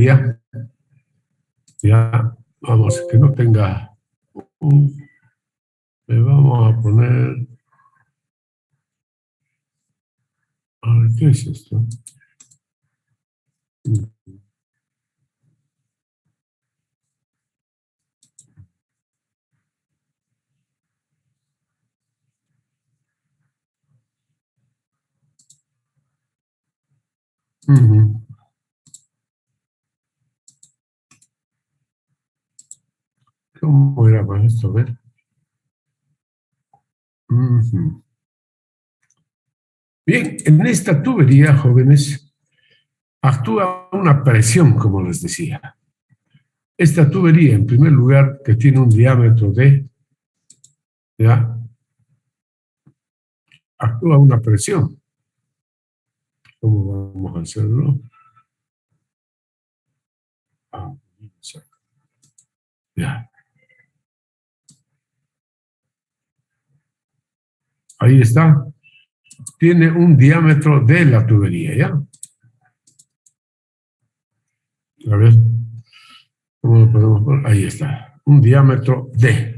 tubería, ya, vamos, que no tenga le vamos a poner, a ver, ¿qué es esto? ¿Cómo era para esto? A ver. Bien, en esta tubería, jóvenes, actúa una presión, como les decía. Esta tubería, en primer lugar, que tiene un diámetro de, ¿ya? Actúa una presión. ¿Cómo vamos a hacerlo? Ya. Ahí está. Tiene un diámetro de la tubería, ¿ya? A ver, ¿cómo lo podemos poner? Ahí está. Un diámetro D.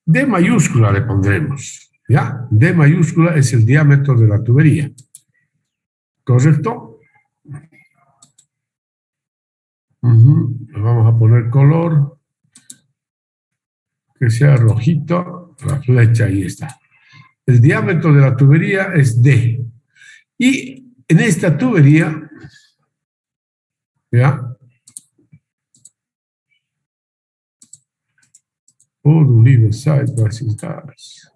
D mayúscula le pondremos, ¿ya? D mayúscula es el diámetro de la tubería. ¿Correcto? Le vamos a poner color que sea rojito. La flecha ahí está. El diámetro de la tubería es D. Y en esta tubería, ¿ya? Por universal básicas.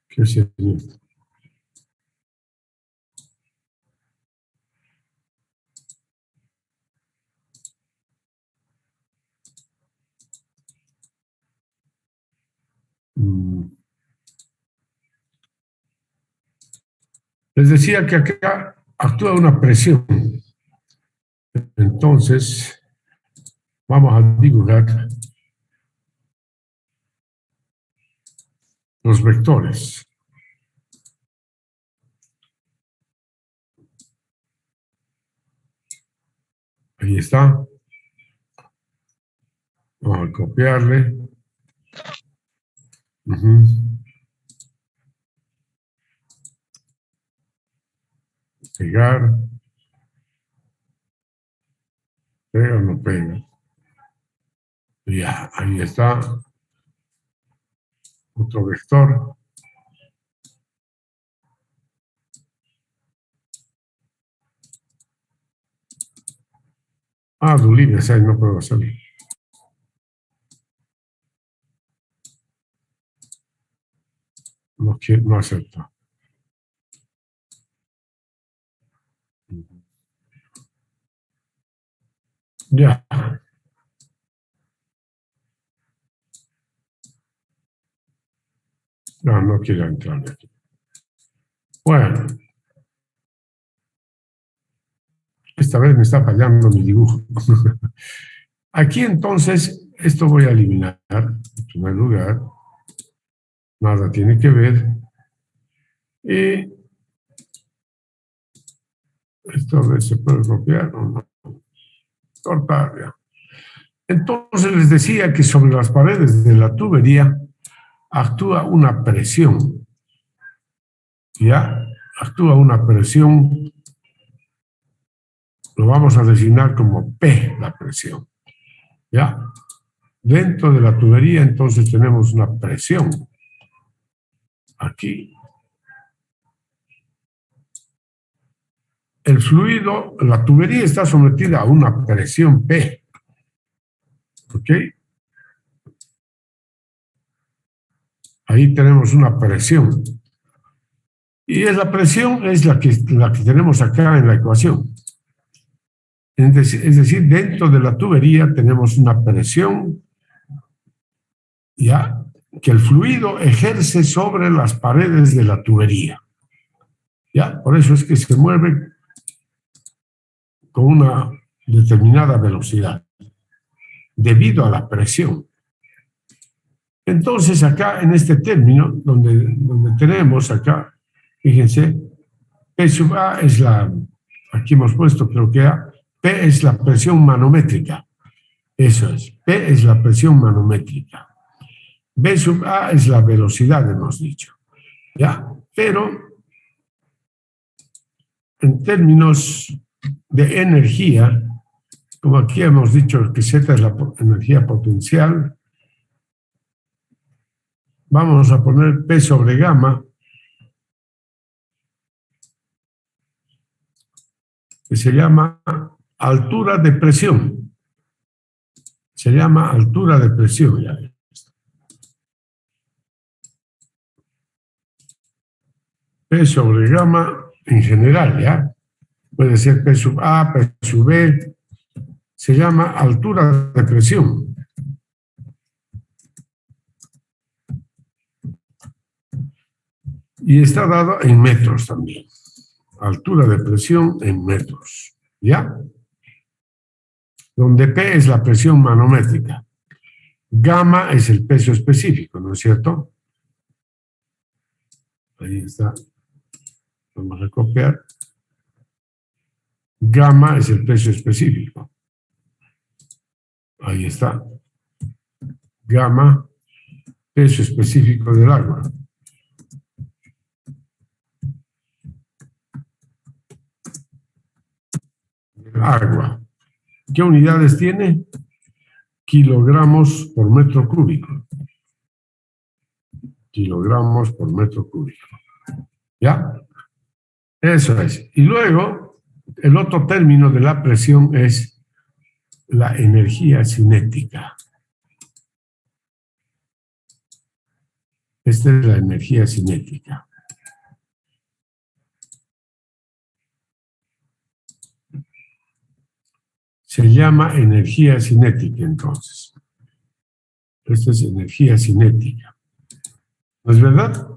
¿Qué sería esto? Les decía que acá actúa una presión. Entonces, vamos a dibujar los vectores. Ahí está. Vamos a copiarle. Pegar. Pega o no pega. Ya, ahí está. Otro vector. Dulibes, ahí no puedo hacerlo. No acepto. Ya. No quiero entrar aquí. Bueno. Esta vez me está fallando mi dibujo. Aquí entonces, esto voy a eliminar. En primer lugar, nada tiene que ver. Y esto a ver se puede copiar o no. Cortar ya. Entonces les decía que sobre las paredes de la tubería actúa una presión. ¿Ya? Actúa una presión. Lo vamos a designar como P, la presión. ¿Ya? Dentro de la tubería entonces tenemos una presión. Aquí. El fluido, la tubería está sometida a una presión P. ¿Ok? Ahí tenemos una presión. Y la presión es la que tenemos acá en la ecuación. Es decir, dentro de la tubería tenemos una presión, ¿ya? Que el fluido ejerce sobre las paredes de la tubería. ¿Ya? Por eso es que se mueve con una determinada velocidad, debido a la presión. Entonces, acá en este término, donde tenemos acá, fíjense, P sub A es aquí hemos puesto, creo que A, P es la presión manométrica. Eso es, P es la presión manométrica. B sub A es la velocidad, hemos dicho. ¿Ya? Pero en términos de energía, como aquí hemos dicho que Z es la energía potencial, vamos a poner P sobre gamma, que se llama altura de presión. Se llama altura de presión. Ya. P sobre gamma en general, ¿ya? Puede ser P sub A, P sub B. Se llama altura de presión. Y está dado en metros también. Altura de presión en metros. ¿Ya? Donde P es la presión manométrica. Gamma es el peso específico, ¿no es cierto? Ahí está. Vamos a copiar. Gamma es el peso específico. Ahí está. Gamma, peso específico del agua. Agua. ¿Qué unidades tiene? Kilogramos por metro cúbico. Kilogramos por metro cúbico. ¿Ya? Eso es. Y luego, el otro término de la presión es la energía cinética. Esta es la energía cinética. Se llama energía cinética, entonces. Esta es energía cinética. ¿No es verdad?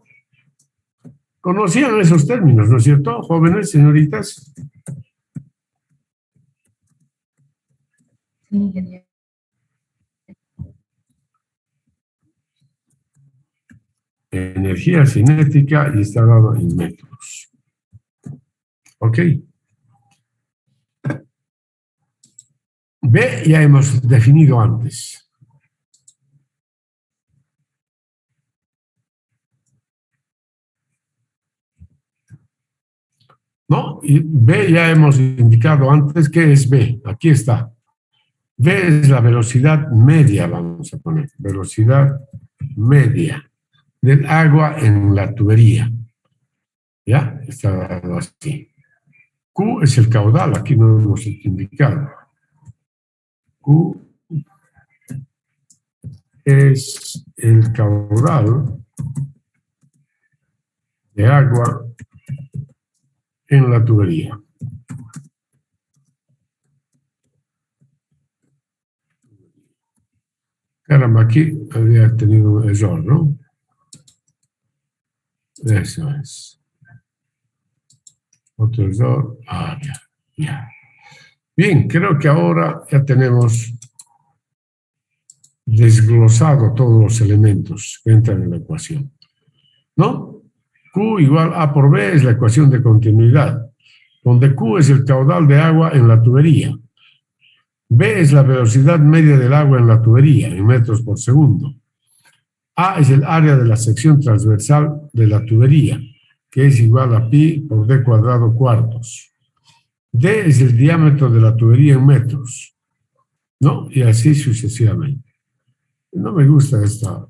Conocían esos términos, ¿no es cierto, jóvenes, señoritas? Sí, genial. Energía cinética y está dado en metros. ¿Ok? B ya hemos definido antes. ¿No? Y B ya hemos indicado antes que es B. Aquí está. B es la velocidad media, vamos a poner. Velocidad media del agua en la tubería. ¿Ya? Está dado así. Q es el caudal, aquí no hemos indicado. Q es el caudal de agua en la tubería. Caramba, aquí había tenido un error, ¿no? Eso es. Otro error. Ah, ya, ya. Bien, creo que ahora ya tenemos desglosado todos los elementos que entran en la ecuación. ¿No? Q igual A por B es la ecuación de continuidad, donde Q es el caudal de agua en la tubería. B es la velocidad media del agua en la tubería, en metros por segundo. A es el área de la sección transversal de la tubería, que es igual a pi por d cuadrado cuartos. D es el diámetro de la tubería en metros, ¿no? Y así sucesivamente. No me gusta esta,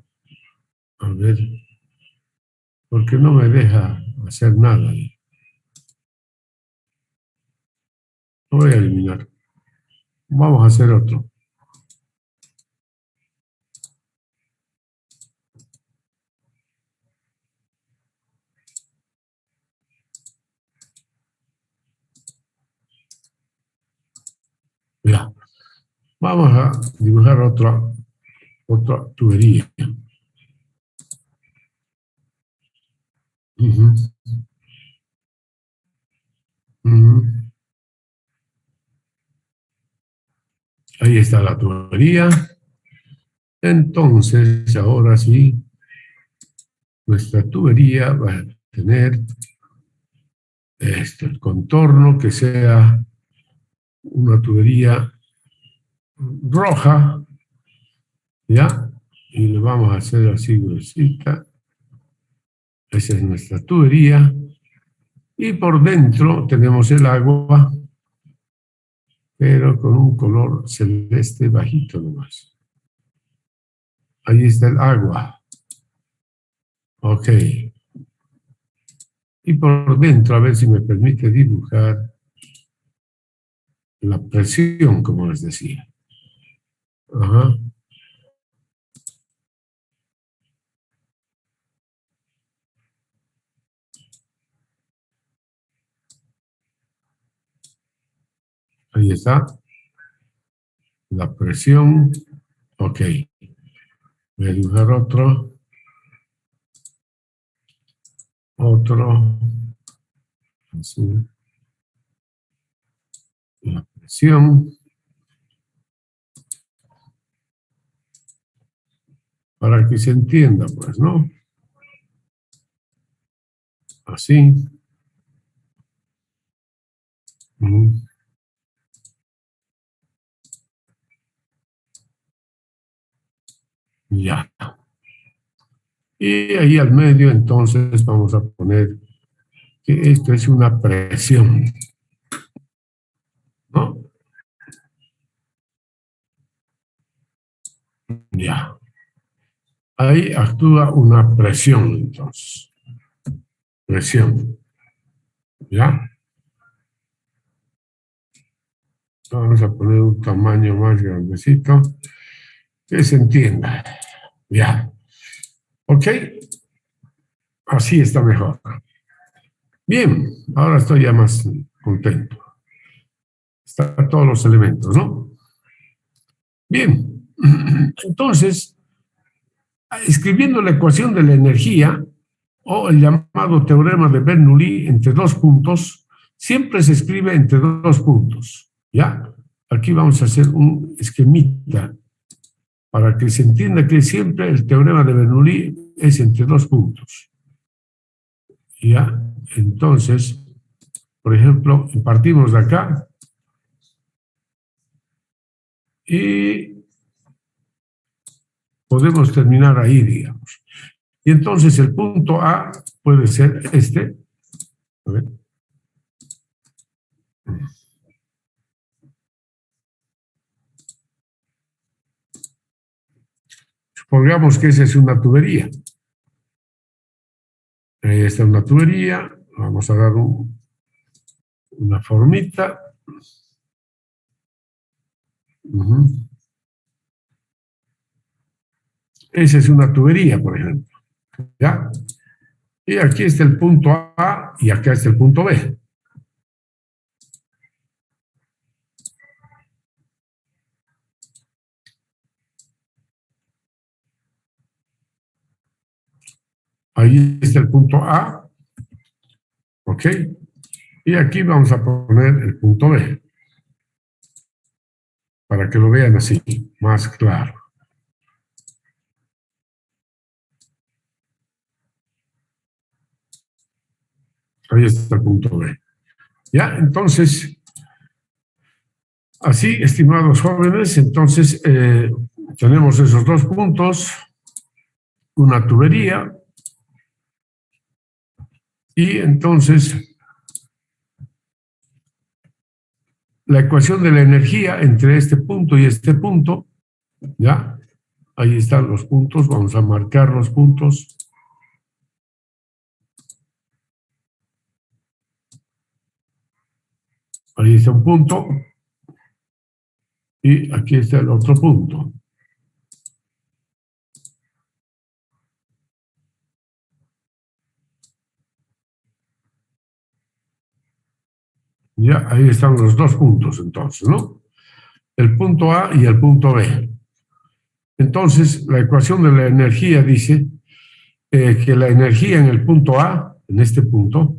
a ver, porque no me deja hacer nada. Lo voy a eliminar. Vamos a hacer otro. Ya. Vamos a dibujar otra tubería. Uh-huh. Uh-huh. Ahí está la tubería. Entonces, ahora sí, nuestra tubería va a tener el contorno que sea una tubería roja, ¿ya? Y le vamos a hacer así gruesita. Esa es nuestra tubería. Y por dentro tenemos el agua, pero con un color celeste bajito nomás. Ahí está el agua. Ok. Y por dentro, a ver si me permite dibujar la presión, como les decía. Ajá. Ahí está. La presión. Ok. Voy a dibujar otro. Otro. Así. La presión. Para que se entienda, pues, ¿no? Así. Ya. Y ahí al medio, entonces, vamos a poner que esto es una presión, ¿no? Ya. Ahí actúa una presión, entonces. Presión. ¿Ya? Vamos a poner un tamaño más grandecito que se entienda. Ya. ¿Ok? Así está mejor. Bien, ahora estoy ya más contento. Están todos los elementos, ¿no? Bien. Entonces, escribiendo la ecuación de la energía o el llamado teorema de Bernoulli entre dos puntos, siempre se escribe entre dos puntos. ¿Ya? Aquí vamos a hacer un esquemita para que se entienda que siempre el teorema de Bernoulli es entre dos puntos. ¿Ya? Entonces, por ejemplo, partimos de acá y podemos terminar ahí, digamos. Y entonces el punto A puede ser este. A ver. Supongamos que esa es una tubería. Ahí está una tubería. Vamos a dar una formita. Esa es una tubería, por ejemplo. ¿Ya? Y aquí está el punto A y acá está el punto B. Ahí está el punto A. ¿Ok? Y aquí vamos a poner el punto B. Para que lo vean así, más claro. Ahí está el punto B. Ya, entonces, así, estimados jóvenes, entonces tenemos esos dos puntos, una tubería, y entonces la ecuación de la energía entre este punto y este punto, ¿ya? Ahí están los puntos, vamos a marcar los puntos. Ahí está un punto y aquí está el otro punto. Ya, ahí están los dos puntos entonces, ¿no? El punto A y el punto B. Entonces, la ecuación de la energía dice que la energía en el punto A, en este punto,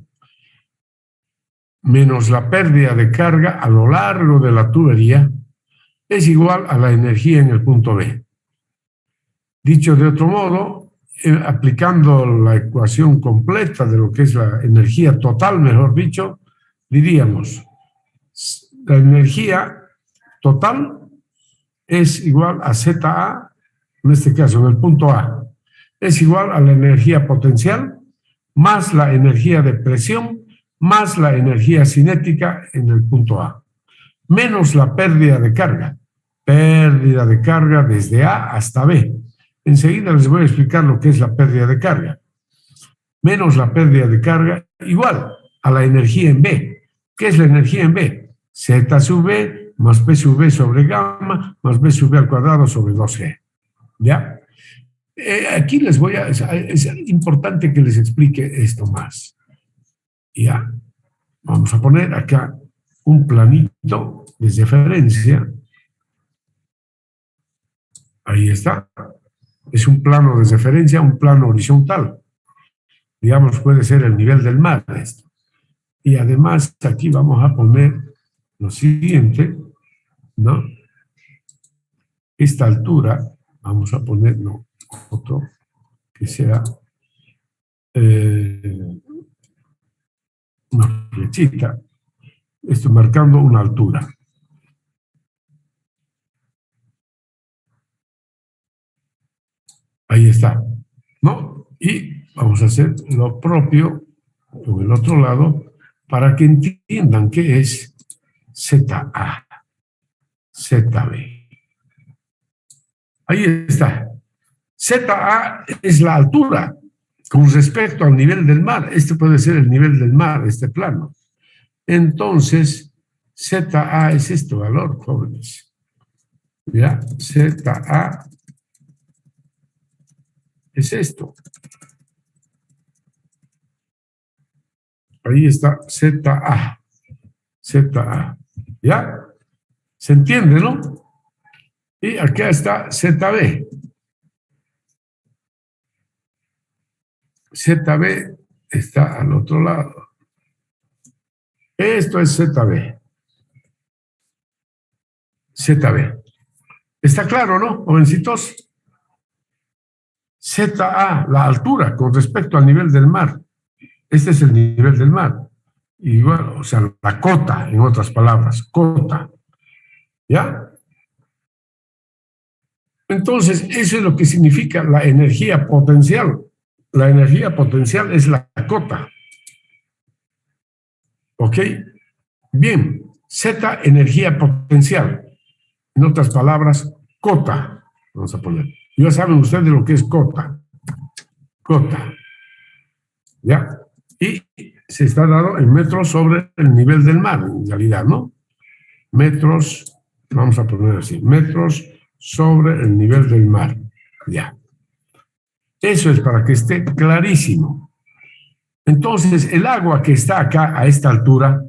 menos la pérdida de carga a lo largo de la tubería, es igual a la energía en el punto B. Dicho de otro modo, aplicando la ecuación completa de lo que es la energía total, mejor dicho, diríamos, la energía total es igual a ZA, en este caso, en el punto A, es igual a la energía potencial más la energía de presión más la energía cinética en el punto A, menos la pérdida de carga desde A hasta B. Enseguida les voy a explicar lo que es la pérdida de carga. Menos la pérdida de carga igual a la energía en B. ¿Qué es la energía en B? Z sub B más P sub B sobre gamma más B sub B al cuadrado sobre 2G. ¿Ya? Aquí les voy a... Es importante que les explique esto más. Ya. Vamos a poner acá un planito de referencia. Ahí está. Es un plano de referencia, un plano horizontal. Digamos, puede ser el nivel del mar esto. Y además aquí vamos a poner lo siguiente, ¿no? Esta altura, vamos a poner, no, otro que sea una flechita, esto marcando una altura. Ahí está, ¿no? Y vamos a hacer lo propio con el otro lado para que entiendan qué es ZA, ZB. Ahí está. ZA es la altura con respecto al nivel del mar. Este puede ser el nivel del mar, este plano. Entonces, ZA es este valor, jóvenes. ¿Ya? ZA es esto. Ahí está ZA. ZA. ¿Ya? ¿Se entiende, no? Y acá está ZB. ZB está al otro lado. Esto es ZB. ZB. ¿Está claro, no, jovencitos? ZA, la altura con respecto al nivel del mar. Este es el nivel del mar. Igual, o sea, la cota, en otras palabras, cota. ¿Ya? Entonces, eso es lo que significa la energía potencial. La energía potencial es la cota. ¿Ok? Bien, Z, energía potencial. En otras palabras, cota. Vamos a poner. Ya saben ustedes lo que es cota. Cota. ¿Ya? Y se está dado en metros sobre el nivel del mar, en realidad, ¿no? Metros, vamos a poner así, metros sobre el nivel del mar. Ya. Eso es para que esté clarísimo. Entonces, el agua que está acá a esta altura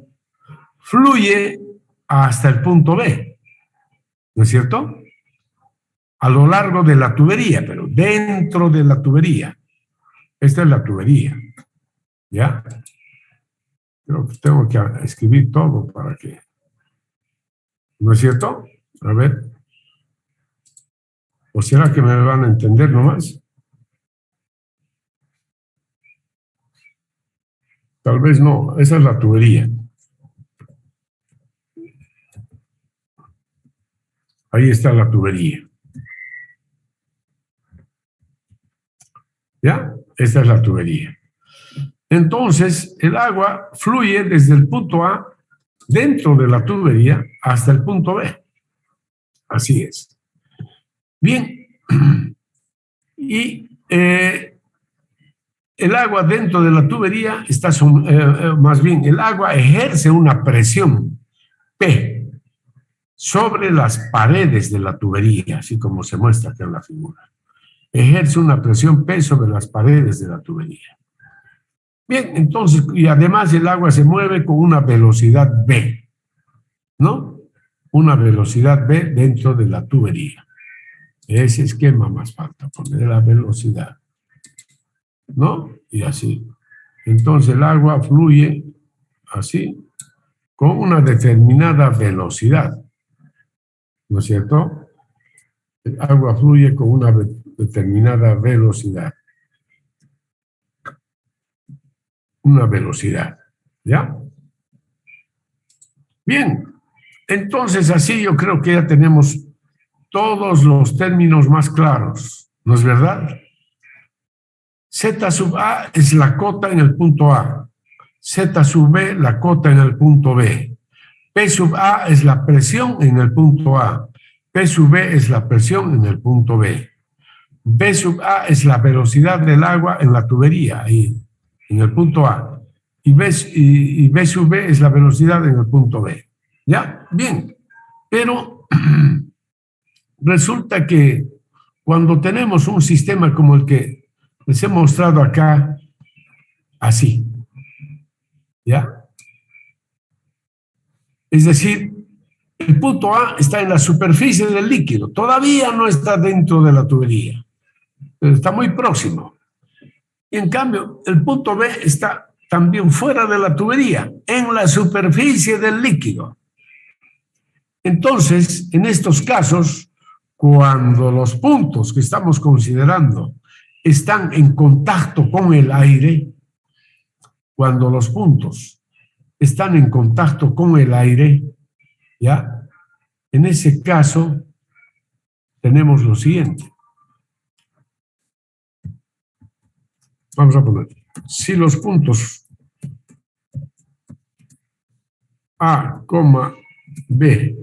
fluye hasta el punto B, ¿no es cierto? A lo largo de la tubería, pero dentro de la tubería. Esta es la tubería, ¿ya? Creo que tengo que escribir todo para que... ¿No es cierto? A ver. ¿O será que me van a entender nomás? Tal vez no, esa es la tubería. Ahí está la tubería. ¿Ya? Esta es la tubería. Entonces, el agua fluye desde el punto A, dentro de la tubería, hasta el punto B. Así es. Bien. Y el agua dentro de la tubería está, más bien, el agua ejerce una presión P sobre las paredes de la tubería, así como se muestra acá en la figura. Ejerce una presión P sobre las paredes de la tubería. Bien, entonces, y además el agua se mueve con una velocidad V, ¿no? Una velocidad V dentro de la tubería. Ese esquema más falta, poner la velocidad, ¿no? Y así. Entonces el agua fluye así, con una determinada velocidad, ¿no es cierto? El agua fluye con una determinada velocidad. Una velocidad, ¿ya? Bien, entonces así yo creo que ya tenemos todos los términos más claros, ¿no es verdad? Z sub A es la cota en el punto A, Z sub B la cota en el punto B, P sub A es la presión en el punto A, P sub B es la presión en el punto B, B sub A es la velocidad del agua en la tubería, ahí, en el punto A, y B sub B es la velocidad en el punto B. ¿Ya? Bien, pero resulta que cuando tenemos un sistema como el que les he mostrado acá, así, ¿ya? Es decir, el punto A está en la superficie del líquido, todavía no está dentro de la tubería, pero está muy próximo. Y en cambio, el punto B está también fuera de la tubería, en la superficie del líquido. Entonces, en estos casos, cuando los puntos que estamos considerando están en contacto con el aire, cuando los puntos están en contacto con el aire, ¿ya? En ese caso, tenemos lo siguiente. Vamos a poner, si los puntos A, B,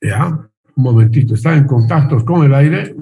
ya, un momentito, están en contacto con el aire,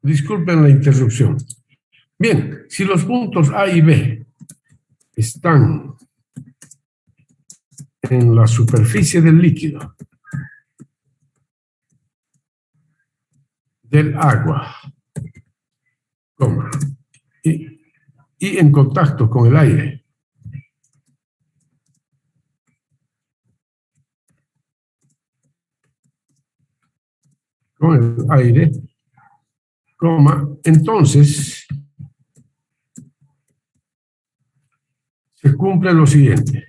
disculpen la interrupción. Bien, si los puntos A y B están en la superficie del líquido, del agua, y en contacto con el aire, entonces se cumple lo siguiente.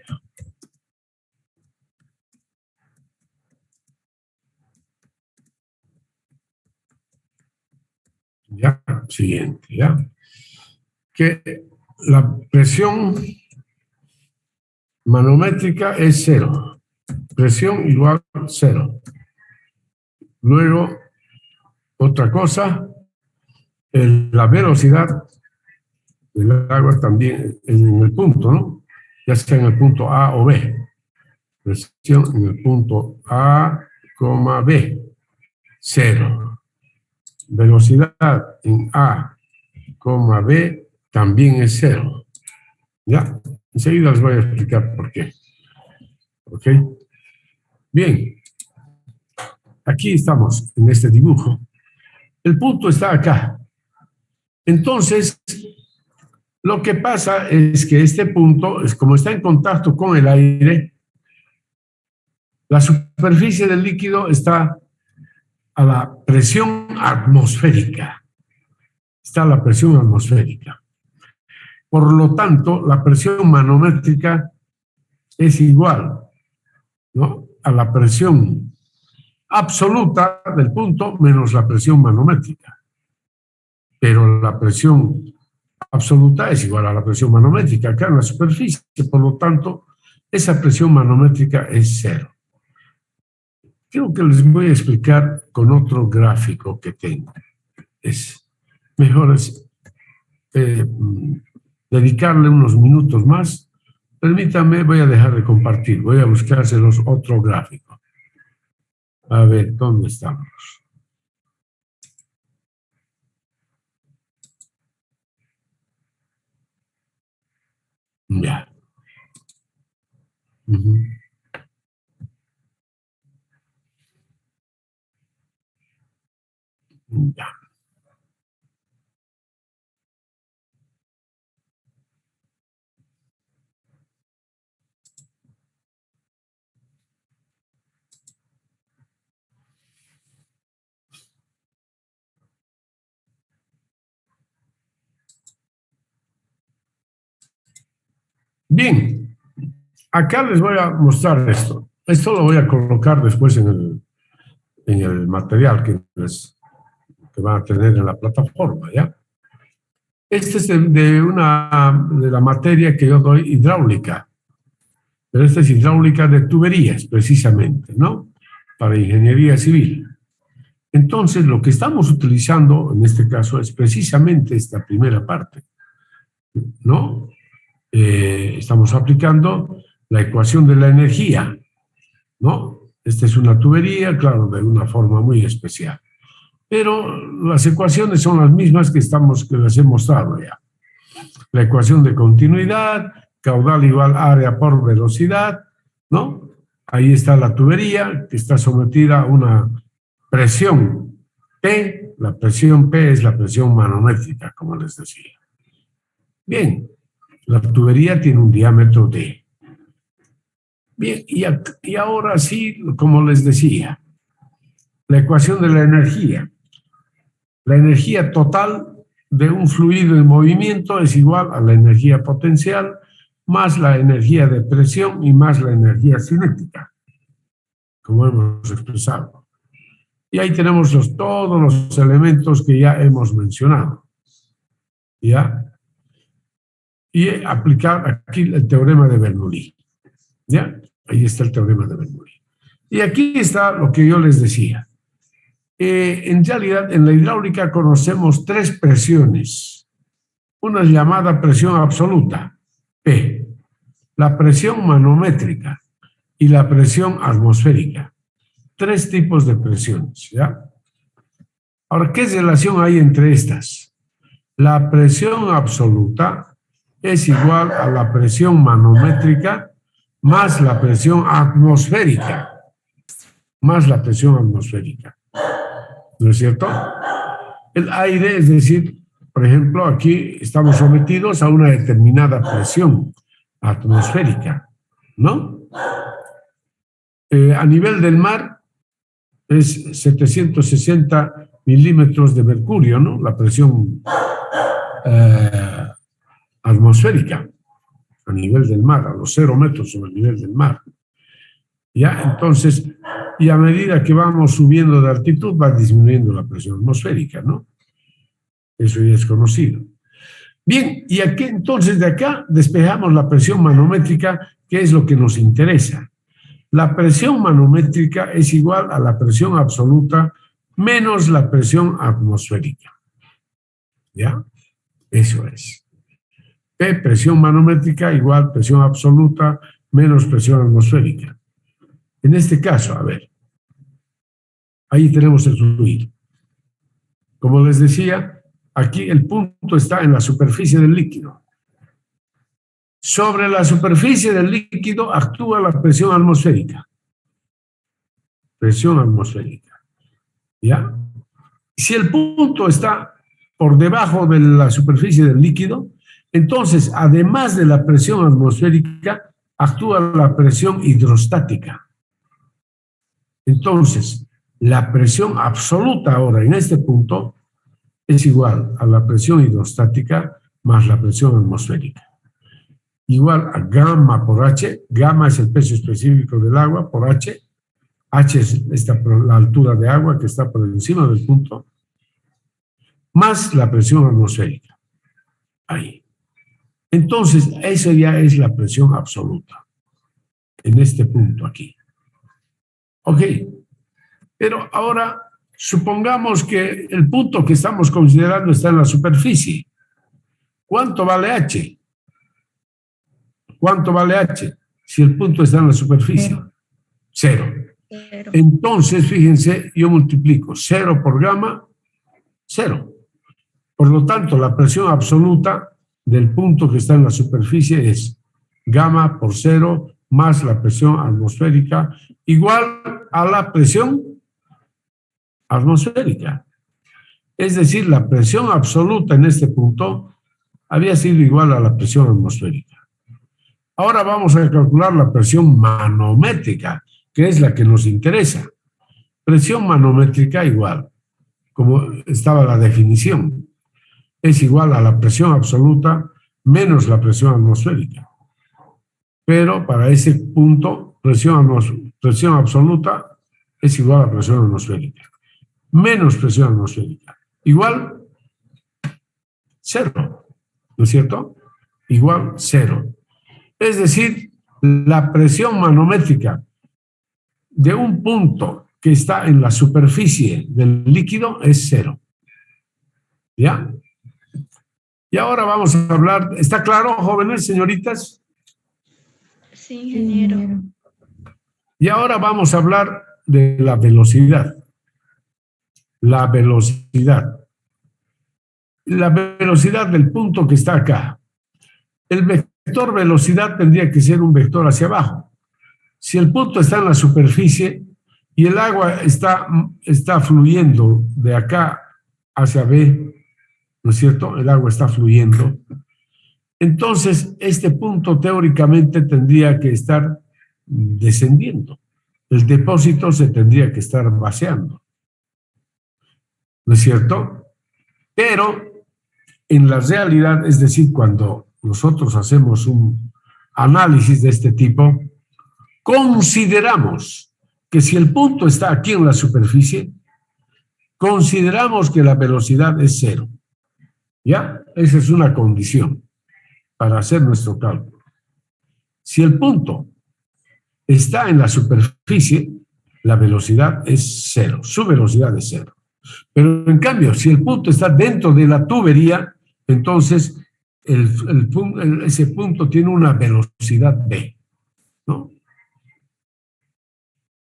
Ya, siguiente, ya. Que la presión manométrica es 0. Presión igual a 0. Luego, otra cosa, la velocidad del agua también en el punto, ¿no? Ya sea en el punto A o B. Presión en el punto A, B. cero. Velocidad en A, B también es cero. ¿Ya? Enseguida les voy a explicar por qué. ¿Ok? Bien. Aquí estamos, en este dibujo. El punto está acá. Entonces, lo que pasa es que este punto, como está en contacto con el aire, la superficie del líquido está a la presión atmosférica. Está a la presión atmosférica. Por lo tanto, la presión manométrica es igual, ¿no?, a la presión absoluta del punto menos la presión manométrica. Pero la presión absoluta es igual a la presión manométrica acá en la superficie, por lo tanto, esa presión manométrica es cero. Creo que les voy a explicar con otro gráfico que tengo. Es mejor dedicarle unos minutos más. Permítanme, voy a dejar de compartir, voy a buscárselos otro gráfico. A ver, ¿dónde estamos? Ya. Ya. Bien, acá les voy a mostrar esto. Esto lo voy a colocar después en el material que van a tener en la plataforma, ¿ya? Este es de la materia que yo doy, hidráulica. Pero esta es hidráulica de tuberías, precisamente, ¿no? Para ingeniería civil. Entonces, lo que estamos utilizando en este caso es precisamente esta primera parte, ¿no? Estamos aplicando la ecuación de la energía, ¿no? Esta es una tubería, claro, de una forma muy especial. Pero las ecuaciones son las mismas que les he mostrado ya. La ecuación de continuidad, caudal igual área por velocidad, ¿no? Ahí está la tubería que está sometida a una presión P. La presión P es la presión manométrica, como les decía. Bien, la tubería tiene un diámetro D. Bien, y ahora sí, como les decía, la ecuación de la energía. La energía total de un fluido en movimiento es igual a la energía potencial más la energía de presión y más la energía cinética, como hemos expresado. Y ahí tenemos todos los elementos que ya hemos mencionado. ¿Ya? Y aplicar aquí el teorema de Bernoulli. ¿Ya? Ahí está el teorema de Bernoulli. Y aquí está lo que yo les decía. En realidad, en la hidráulica conocemos tres presiones. Una llamada presión absoluta, P, la presión manométrica y la presión atmosférica. Tres tipos de presiones, ¿ya? Ahora, ¿qué relación hay entre estas? La presión absoluta es igual a la presión manométrica más la presión atmosférica. Más la presión atmosférica. ¿No es cierto? El aire, es decir, por ejemplo, aquí estamos sometidos a una determinada presión atmosférica, ¿no? A nivel del mar es 760 milímetros de mercurio, ¿no? La presión atmosférica a nivel del mar, a los 0 metros sobre el nivel del mar. ¿Ya? Entonces, y a medida que vamos subiendo de altitud va disminuyendo la presión atmosférica, ¿no? Eso ya es conocido. Bien, y aquí entonces de acá despejamos la presión manométrica, que es lo que nos interesa. La presión manométrica es igual a la presión absoluta menos la presión atmosférica. ¿Ya? Eso es. P, presión manométrica igual presión absoluta menos presión atmosférica. En este caso, a ver, Ahí tenemos el fluido. Como les decía, aquí el punto está en la superficie del líquido. Sobre la superficie del líquido actúa la presión atmosférica. Presión atmosférica. ¿Ya? Si el punto está por debajo de la superficie del líquido, entonces, además de la presión atmosférica, actúa la presión hidrostática. Entonces, la presión absoluta ahora en este punto es igual a la presión hidrostática más la presión atmosférica. Igual a gamma por H. Gamma es el peso específico del agua por H. H es la altura de agua que está por encima del punto, más la presión atmosférica. Ahí. Entonces, esa ya es la presión absoluta, en este punto aquí. Ok, pero ahora supongamos que el punto que estamos considerando está en la superficie. ¿Cuánto vale H? ¿Cuánto vale H si el punto está en la superficie? Cero. Entonces, fíjense, yo multiplico 0 por gamma, 0. Por lo tanto, la presión absoluta del punto que está en la superficie es gamma por 0 más la presión atmosférica igual a la presión atmosférica. Es decir, la presión absoluta en este punto había sido igual a la presión atmosférica. Ahora vamos a calcular la presión manométrica, que es la que nos interesa. Presión manométrica igual, como estaba la definición, es igual a la presión absoluta menos la presión atmosférica. Pero para ese punto, presión absoluta es igual a presión atmosférica. Menos presión atmosférica. Igual 0. ¿No es cierto? Igual 0. Es decir, la presión manométrica de un punto que está en la superficie del líquido es 0. ¿Ya? Y ahora vamos a hablar, ¿está claro, jóvenes, señoritas? Sí, ingeniero. Y ahora vamos a hablar de la velocidad. La velocidad. La velocidad del punto que está acá. El vector velocidad tendría que ser un vector hacia abajo. Si el punto está en la superficie y el agua está fluyendo de acá hacia B, ¿no es cierto? El agua está fluyendo. Entonces, este punto teóricamente tendría que estar descendiendo. El depósito se tendría que estar vaciando. ¿No es cierto? Pero en la realidad, es decir, cuando nosotros hacemos un análisis de este tipo, consideramos que si el punto está aquí en la superficie, consideramos que la velocidad es 0. ¿Ya? Esa es una condición para hacer nuestro cálculo. Si el punto está en la superficie, la velocidad es 0, su velocidad es 0. Pero en cambio, si el punto está dentro de la tubería, entonces ese punto tiene una velocidad B, ¿no?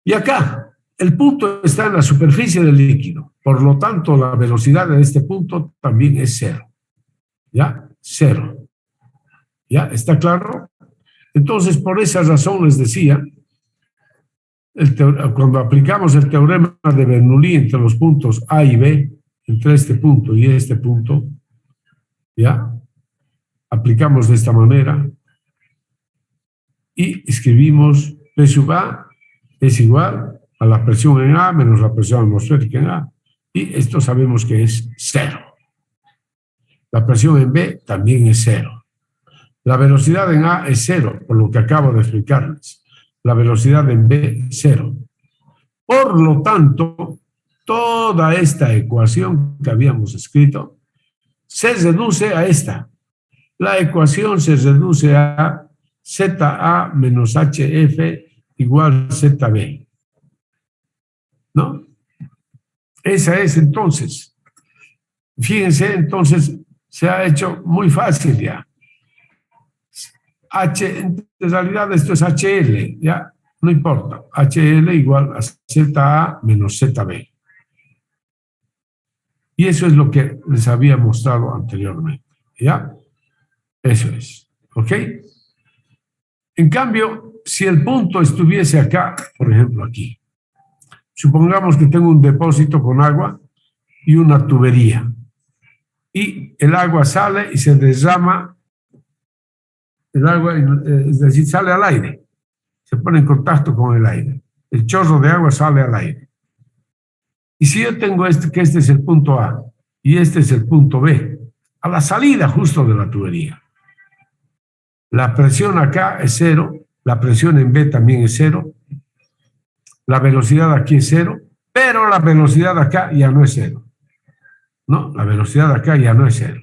Y acá, el punto está en la superficie del líquido, por lo tanto, la velocidad de este punto también es 0. ¿Ya? 0. ¿Ya? ¿Está claro? Entonces, por esa razón les decía, cuando aplicamos el teorema de Bernoulli entre los puntos A y B, entre este punto y este punto, ¿ya? Aplicamos de esta manera y escribimos P sub A es igual a la presión en A menos la presión atmosférica en A. Y esto sabemos que es 0. La presión en B también es 0. La velocidad en A es 0, por lo que acabo de explicarles. La velocidad en B es 0. Por lo tanto, toda esta ecuación que habíamos escrito se reduce a esta. La ecuación se reduce a ZA menos HF igual ZB. ¿No? Esa es entonces. Fíjense, entonces se ha hecho muy fácil ya. En realidad esto es HL, ¿ya? no importa, HL igual a ZA menos ZB. Y eso es lo que les había mostrado anteriormente, ¿ya? Eso es, ¿ok? En cambio, si el punto estuviese acá, por ejemplo aquí, supongamos que tengo un depósito con agua y una tubería, y el agua sale y se derrama, el agua, es decir, sale al aire, se pone en contacto con el aire, el chorro de agua sale al aire. Y si yo tengo que este es el punto A y este es el punto B, a la salida justo de la tubería, la presión acá es cero, la presión en B también es cero, la velocidad aquí es cero, pero la velocidad acá ya no es cero. No, la velocidad acá ya no es cero.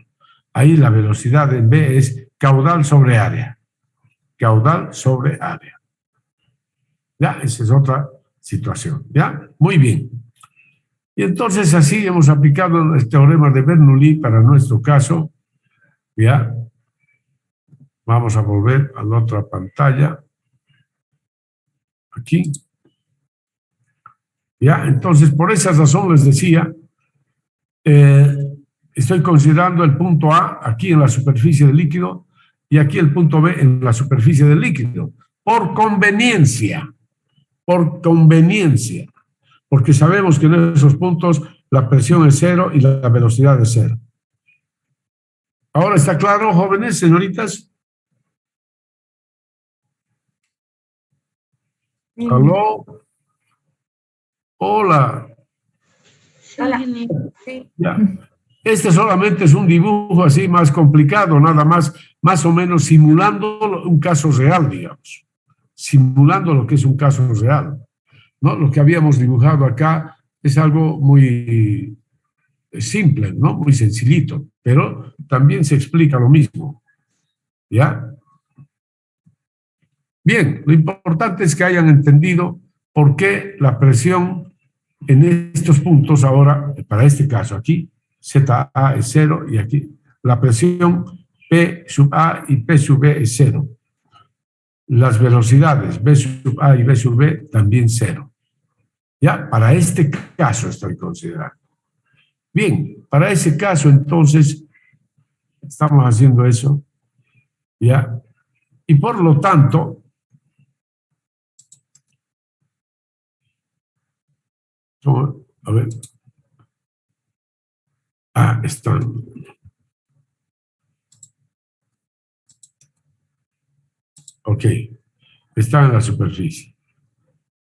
Ahí la velocidad en B es caudal sobre área. Caudal sobre área. Ya, esa es otra situación. ¿Ya? Muy bien. Y entonces así hemos aplicado el teorema de Bernoulli para nuestro caso. ¿Ya? Vamos a volver a la otra pantalla. Aquí. ¿Ya? Entonces, por esa razón les decía, estoy considerando el punto A aquí en la superficie del líquido y aquí el punto B en la superficie del líquido. Por conveniencia. Por conveniencia. Porque sabemos que en esos puntos la presión es cero y la velocidad es cero. ¿Ahora está claro, jóvenes, señoritas? ¿Aló? Hola. Hola. Ya. Este solamente es un dibujo así más complicado, nada más o menos simulando un caso real, digamos. Simulando lo que es un caso real. ¿No? Lo que habíamos dibujado acá es algo muy simple, ¿no? Muy sencillito, pero también se explica lo mismo. ¿Ya? Bien, lo importante es que hayan entendido por qué la presión en estos puntos ahora, para este caso aquí, ZA es cero y aquí la presión P sub A y P sub B es cero. Las velocidades B sub A y B sub B también cero. Ya, para este caso estoy considerando. Bien, para ese caso entonces estamos haciendo eso, ya, y por lo tanto, a ver, están. Ok, están en la superficie.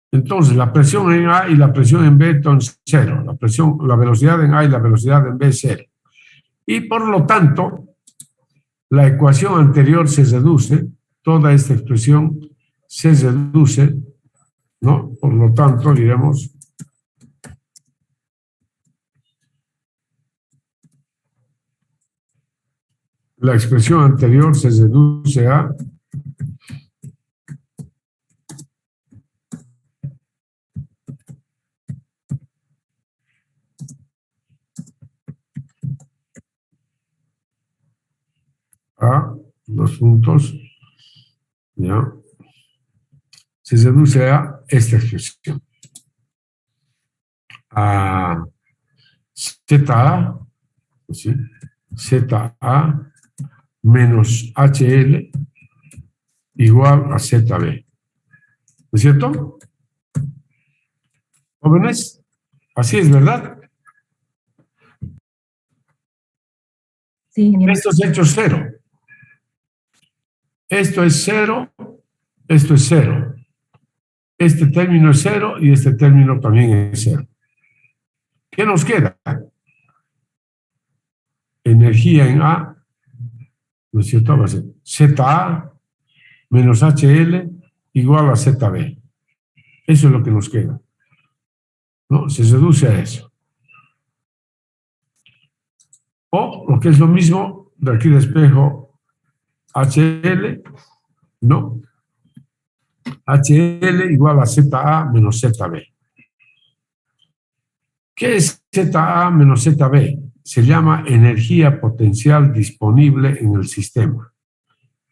Entonces, la presión en A y la presión en B son cero. La velocidad en A y la velocidad en B es cero. Y por lo tanto, la ecuación anterior se reduce, toda esta expresión se reduce, ¿no? Por lo tanto, diremos, la expresión anterior se reduce a dos puntos, ¿ya? Se reduce a esta expresión. A ZA, ¿sí? ZA menos HL igual a ZB. ¿No es cierto? ¿Jóvenes? Así es, ¿verdad? Sí, Esto es hecho cero. Esto es cero, esto es cero. Este término es cero y este término también es cero. ¿Qué nos queda? Energía en A, ¿no es cierto? Va a ser ZA menos HL igual a ZB. Eso es lo que nos queda. ¿No? Se reduce a eso. O lo que es lo mismo, de aquí despejo HL, ¿no? HL igual a ZA menos ZB. ¿Qué es ZA menos ZB? Se llama energía potencial disponible en el sistema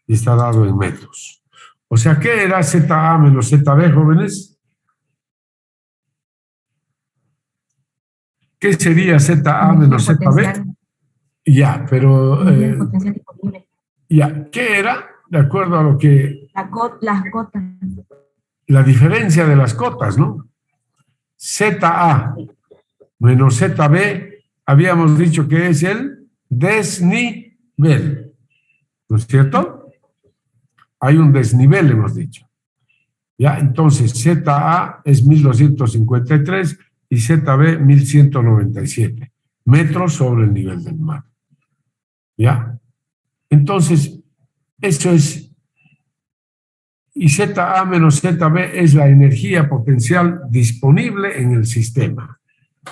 y está dado en metros. O sea, ¿qué era ZA menos ZB, jóvenes? ¿Qué sería ZA menos ZB? Potencial, Ya, pero energía de potencial disponible. ya, ¿qué era? De acuerdo a lo que Las cotas. la diferencia de las cotas, ¿no? ZA menos ZB, habíamos dicho que es el desnivel, ¿no es cierto? Hay un desnivel, hemos dicho. Ya, entonces ZA es 1253 y ZB 1197 metros sobre el nivel del mar. ¿Ya? Entonces, eso es, y ZA menos ZB es la energía potencial disponible en el sistema.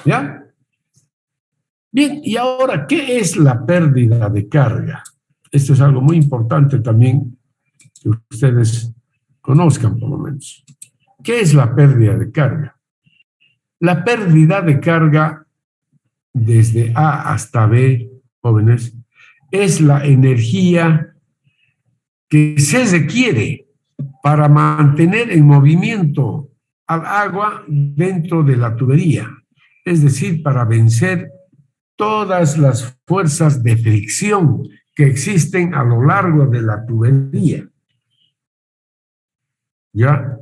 ¿Ya? Bien, y ahora, ¿qué es la pérdida de carga? Esto es algo muy importante también que ustedes conozcan por lo menos. ¿Qué es la pérdida de carga? La pérdida de carga desde A hasta B, jóvenes, es la energía que se requiere para mantener en movimiento al agua dentro de la tubería, es decir, para vencer todas las fuerzas de fricción que existen a lo largo de la tubería. ¿Ya?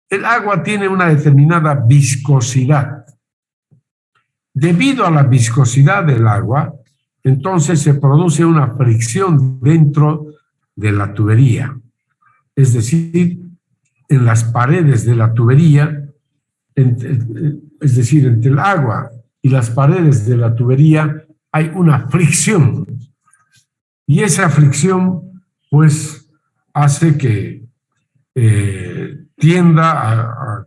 El agua tiene una determinada viscosidad. Debido a la viscosidad del agua, entonces se produce una fricción dentro de la tubería. Es decir, en las paredes de la tubería, es decir, entre el agua y las paredes de la tubería hay una fricción. Y esa fricción, pues, hace que tienda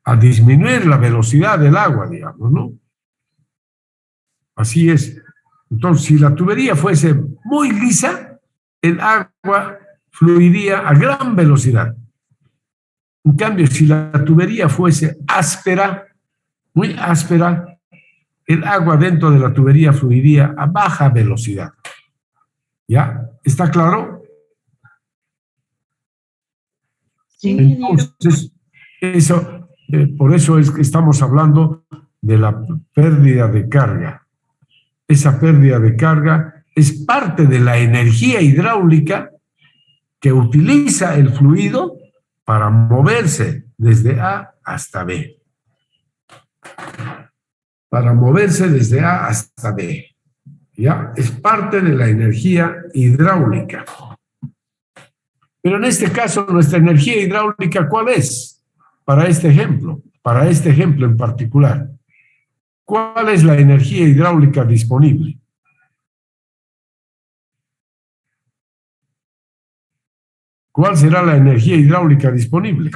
a disminuir la velocidad del agua, digamos, ¿no? Así es. Entonces, si la tubería fuese muy lisa, el agua fluiría a gran velocidad. En cambio, si la tubería fuese áspera, muy áspera, el agua dentro de la tubería fluiría a baja velocidad. ¿Ya? ¿Está claro? Sí, entonces, eso, por eso es que estamos hablando de la pérdida de carga. Esa pérdida de carga es parte de la energía hidráulica que utiliza el fluido para moverse desde A hasta B. Para moverse desde A hasta B. ¿Ya? Es parte de la energía hidráulica. Pero en este caso, nuestra energía hidráulica, ¿cuál es? Para este ejemplo en particular. ¿Cuál es la energía hidráulica disponible? ¿Cuál será la energía hidráulica disponible?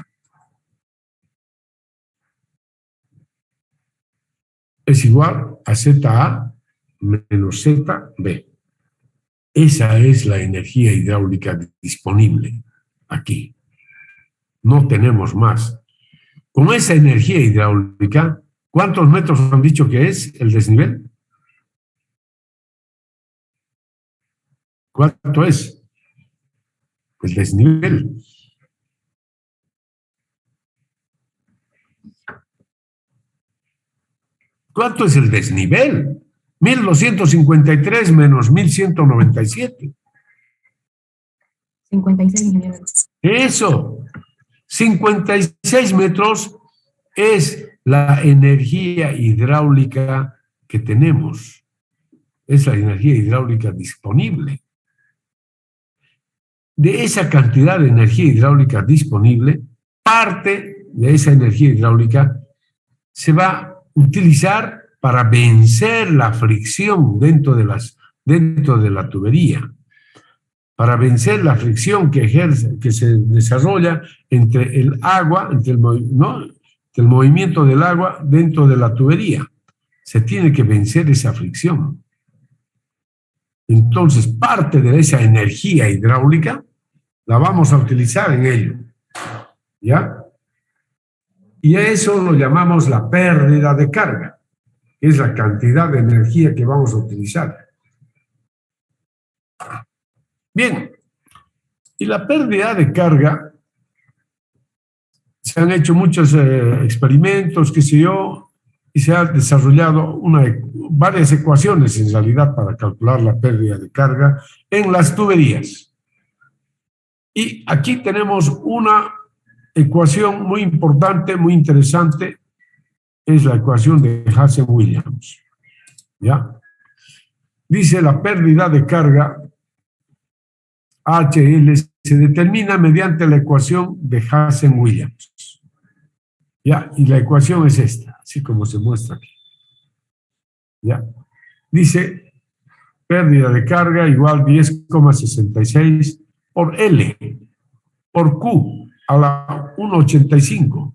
Es igual a ZA menos ZB. Esa es la energía hidráulica disponible aquí. No tenemos más. Con esa energía hidráulica, ¿cuántos metros han dicho que es el desnivel? ¿Cuánto es el desnivel? ¿Cuánto es el desnivel? 1253 menos 1197. 56, ingeniero. Eso, 56 metros es la energía hidráulica que tenemos. Es la energía hidráulica disponible. De esa cantidad de energía hidráulica disponible, parte de esa energía hidráulica se va a utilizar para vencer la fricción dentro de la tubería, para vencer la fricción que se desarrolla entre el agua, entre el movimiento del agua dentro de la tubería. Se tiene que vencer esa fricción. Entonces, parte de esa energía hidráulica la vamos a utilizar en ello. ¿Ya? Y a eso lo llamamos la pérdida de carga. Es la cantidad de energía que vamos a utilizar. Bien, Y la pérdida de carga, se han hecho muchos experimentos, qué sé yo, y se han desarrollado varias ecuaciones en realidad para calcular la pérdida de carga en las tuberías. Y aquí tenemos una ecuación muy importante, muy interesante, es la ecuación de Hazen-Williams. ¿Ya? Dice la pérdida de carga HL se determina mediante la ecuación de Hazen-Williams. ¿Ya? Y la ecuación es esta, así como se muestra aquí. ¿Ya? Dice pérdida de carga igual 10,66 por L por Q a la 1,85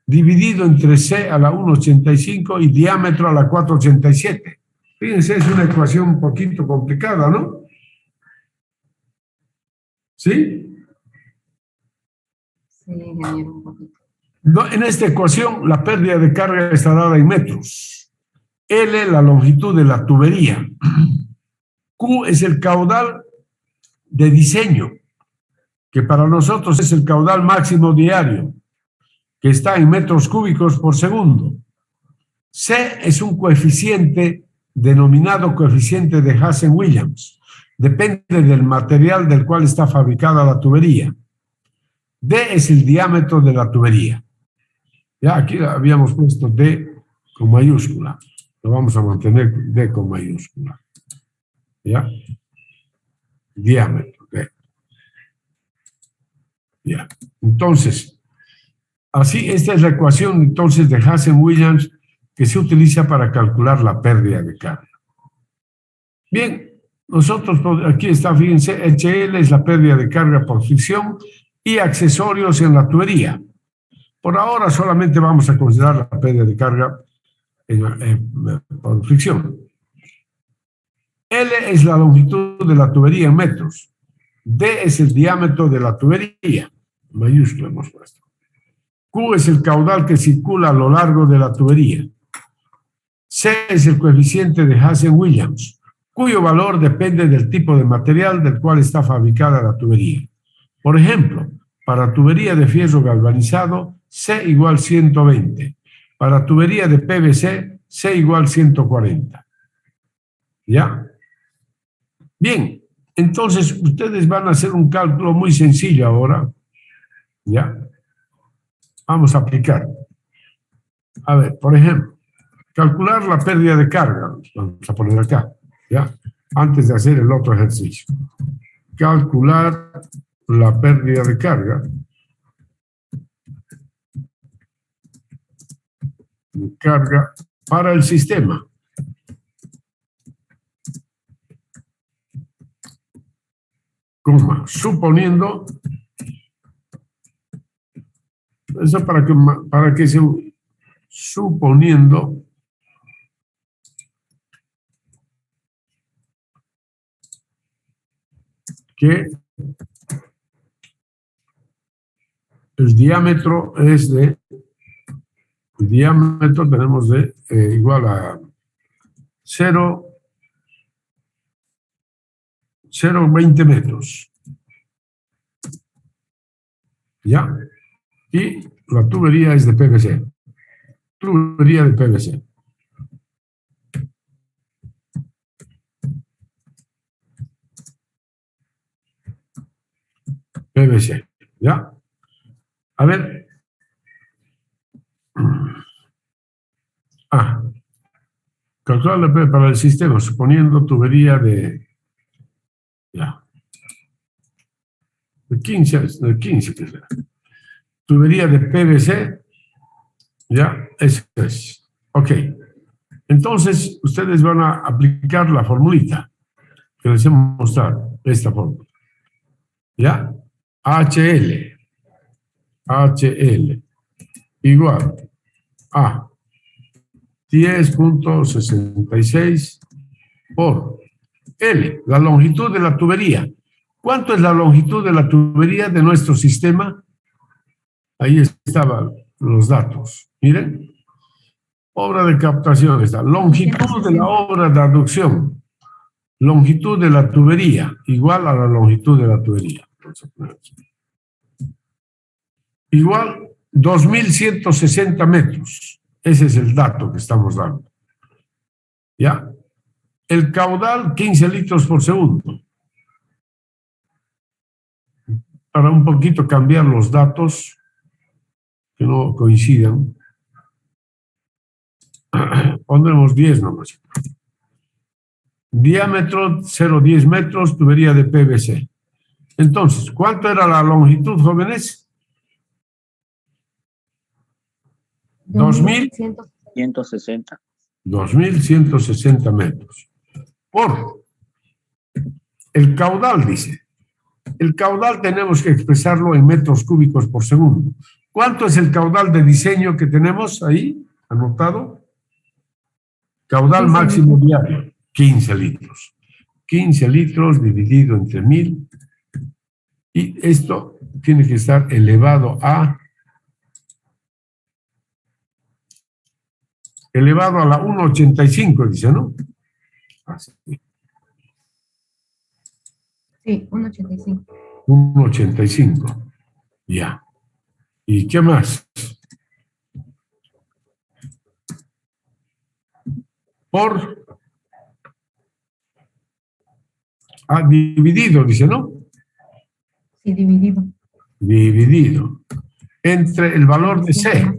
dividido entre C a la 1,85 y diámetro a la 4,87. Fíjense, es una ecuación un poquito complicada, ¿no? ¿Sí? Sí, ingeniero, un poquito. No, en esta ecuación, la pérdida de carga está dada en metros. L, la longitud de la tubería. Q es el caudal de diseño, que para nosotros es el caudal máximo diario, que está en metros cúbicos por segundo. C es un coeficiente denominado coeficiente de Hazen-Williams. Depende del material del cual está fabricada la tubería. D es el diámetro de la tubería. Ya aquí habíamos puesto D con mayúscula. Lo vamos a mantener D con mayúscula. ¿Ya? Diámetro, D. Ya. Entonces, así, esta es la ecuación entonces de Hazen-Williams que se utiliza para calcular la pérdida de carga. Bien, nosotros, aquí está, fíjense, HL es la pérdida de carga por fricción y accesorios en la tubería. Por ahora solamente vamos a considerar la pérdida de carga por fricción. L es la longitud de la tubería en metros. D es el diámetro de la tubería. Mayúscula hemos puesto. Q es el caudal que circula a lo largo de la tubería. C es el coeficiente de Hazen-Williams, cuyo valor depende del tipo de material del cual está fabricada la tubería. Por ejemplo, para tubería de fierro galvanizado, C igual 120. Para tubería de PVC, C igual 140. ¿Ya? Bien, entonces ustedes van a hacer un cálculo muy sencillo ahora. ¿Ya? Vamos a aplicar. A ver, por ejemplo, calcular la pérdida de carga. Vamos a poner acá, ¿ya? Antes de hacer el otro ejercicio. Calcular la pérdida de carga. Carga para el sistema. Coma, suponiendo, eso para que se, suponiendo que el diámetro es de, el diámetro tenemos de igual a 0,20 metros. ¿Ya? Y la tubería es de PVC. Tubería de PVC. PVC. ¿Ya? A ver. Calcular la P para el sistema, suponiendo tubería de, ya, de 15 que será. Tubería de PVC, ya, eso es. Ok. Entonces, ustedes van a aplicar la formulita que les hemos mostrado, esta fórmula. ¿Ya? HL igual a 10,66 por L, la longitud de la tubería. ¿Cuánto es la longitud de la tubería de nuestro sistema? Ahí estaban los datos. Miren. Obra de captación está. Longitud de la obra de aducción. Longitud de la tubería igual a la longitud de la tubería. vamos a poner así. Igual 2.160 metros. Ese es el dato que estamos dando. ¿Ya? El caudal, 15 litros por segundo. Para un poquito cambiar los datos que no coincidan, pondremos 10 nomás. Diámetro 0,10 metros, tubería de PVC. Entonces, ¿cuánto era la longitud, jóvenes? 2.100. 160. 2.160 metros. Por el caudal, dice. El caudal tenemos que expresarlo en metros cúbicos por segundo. ¿Cuánto es el caudal de diseño que tenemos ahí, anotado? Caudal 15 máximo litros. diario, 15 litros. 15 litros dividido entre 1.000. Y esto tiene que estar elevado a la 1,85, dice, ¿no? Así, Sí, 1.85. 1,85. Ya. ¿Y qué más? Por dividido, dice, ¿no? Sí, dividido. Dividido entre el valor de C.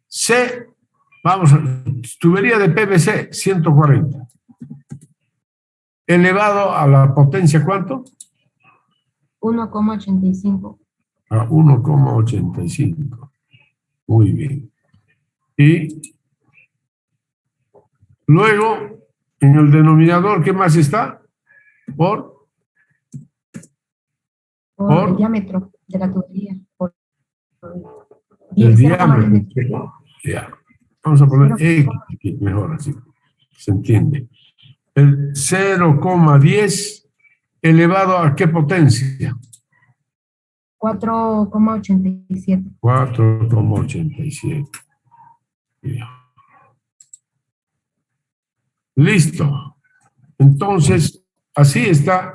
C, vamos a, tubería de PVC, 140. Elevado a la potencia, ¿cuánto? 1.85. A 1,85. Muy bien. Y luego, en el denominador, ¿qué más está? Por Por el diámetro de la tubería. Por el 10, diámetro. Ya. Vamos a poner X, mejor así. Se entiende. El 0,10 elevado a qué potencia? 4.87. 4,87. Ya. Listo. Entonces, así está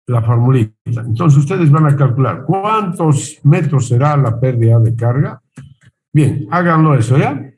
la formulita. Entonces, ustedes van a calcular cuántos metros será la pérdida de carga. Bien, háganlo eso, ¿ya?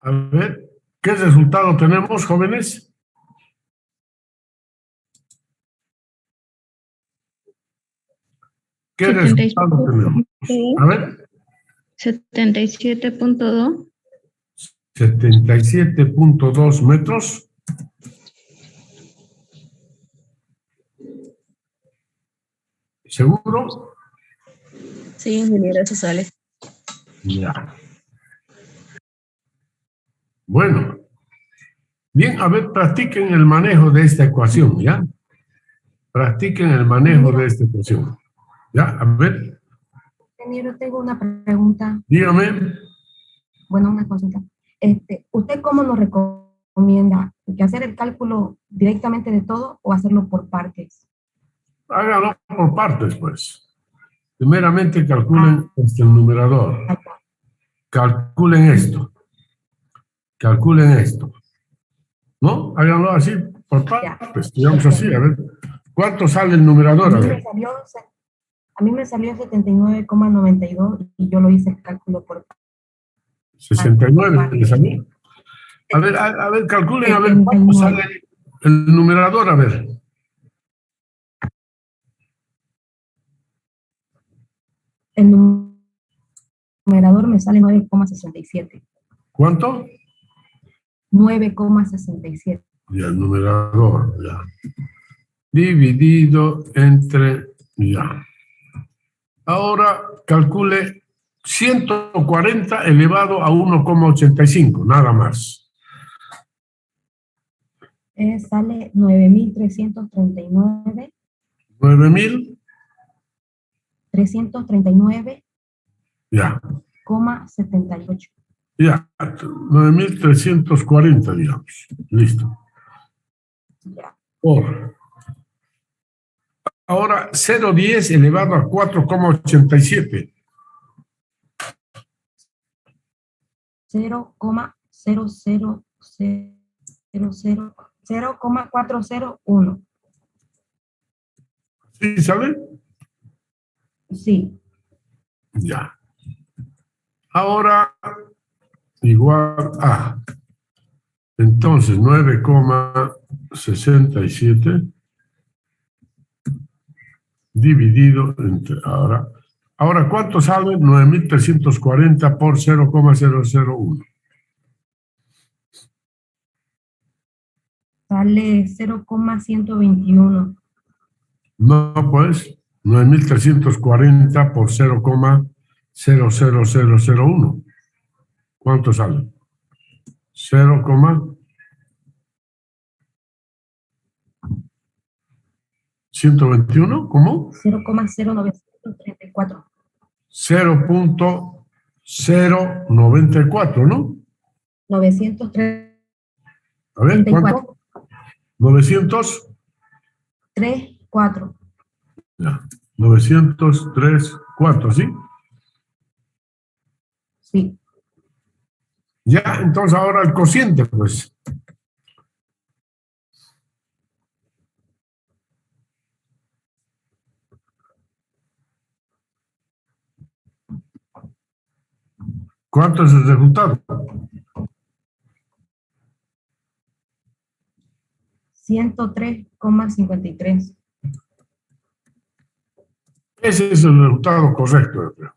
A ver, ¿qué resultado tenemos, jóvenes? ¿Qué resultado tenemos? A ver. 77.2. 77.2 metros. ¿Seguro? Sí, ingeniero, eso sale. Ya. Bueno. Bien, a ver, practiquen el manejo de esta ecuación, ¿ya? Practiquen el manejo de esta ecuación. ¿Ya? A ver. Ingeniero, tengo una pregunta. Dígame. Bueno, una consulta. ¿Usted cómo nos recomienda? ¿Que hacer el cálculo directamente de todo o hacerlo por partes? Háganlo por partes, pues. Primeramente calculen el numerador. Calculen esto. Calculen esto. ¿No? Háganlo así, por partes. Digamos así, a ver. ¿Cuánto sale el numerador? A mí me salió 79,92 y yo lo hice el cálculo por 69 le salió. A ver, calculen a ver cuánto sale el numerador, a ver. El numerador me sale 9,67. ¿Cuánto? 9,67. Ya, el numerador, ya. Dividido entre, ya. Ahora calcule 140 elevado a 1,85, nada más. Sale 9.339. 9.000. 339. Ya. 78. Ya, 9.340, digamos. Listo. Ya. Por. Ahora, 0,10 elevado a 4,87. 0,401. ¿Sí sale? Sí. Ya. Ahora, igual a. Entonces, 9,67 dividido entre. Ahora, ¿cuánto sale? 9.340 por 0,001. Sale 0,121. No, pues, 9.340 por 0,00001. ¿Cuánto sale? 0,121, ¿cómo? 0,0934. 0,094, ¿no? 934. A ver, ¿cuánto? 900. 34. Ya, 903,4, ¿sí? Sí. Ya, entonces ahora el cociente, pues. ¿Cuánto es el resultado? 103,53. Ese es el resultado correcto, yo creo.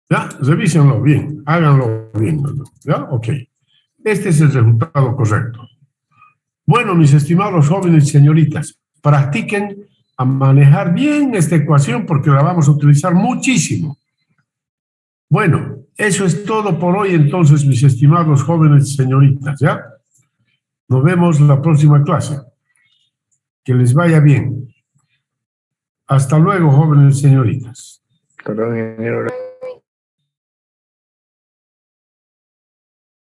¿Ya? Revísenlo bien, háganlo bien, ¿ya? Ok. Este es el resultado correcto. Bueno, mis estimados jóvenes y señoritas, practiquen a manejar bien esta ecuación porque la vamos a utilizar muchísimo. Bueno, eso es todo por hoy entonces, mis estimados jóvenes y señoritas, ¿ya? Nos vemos en la próxima clase. Que les vaya bien. Hasta luego, jóvenes y señoritas. Hasta luego, ingeniero.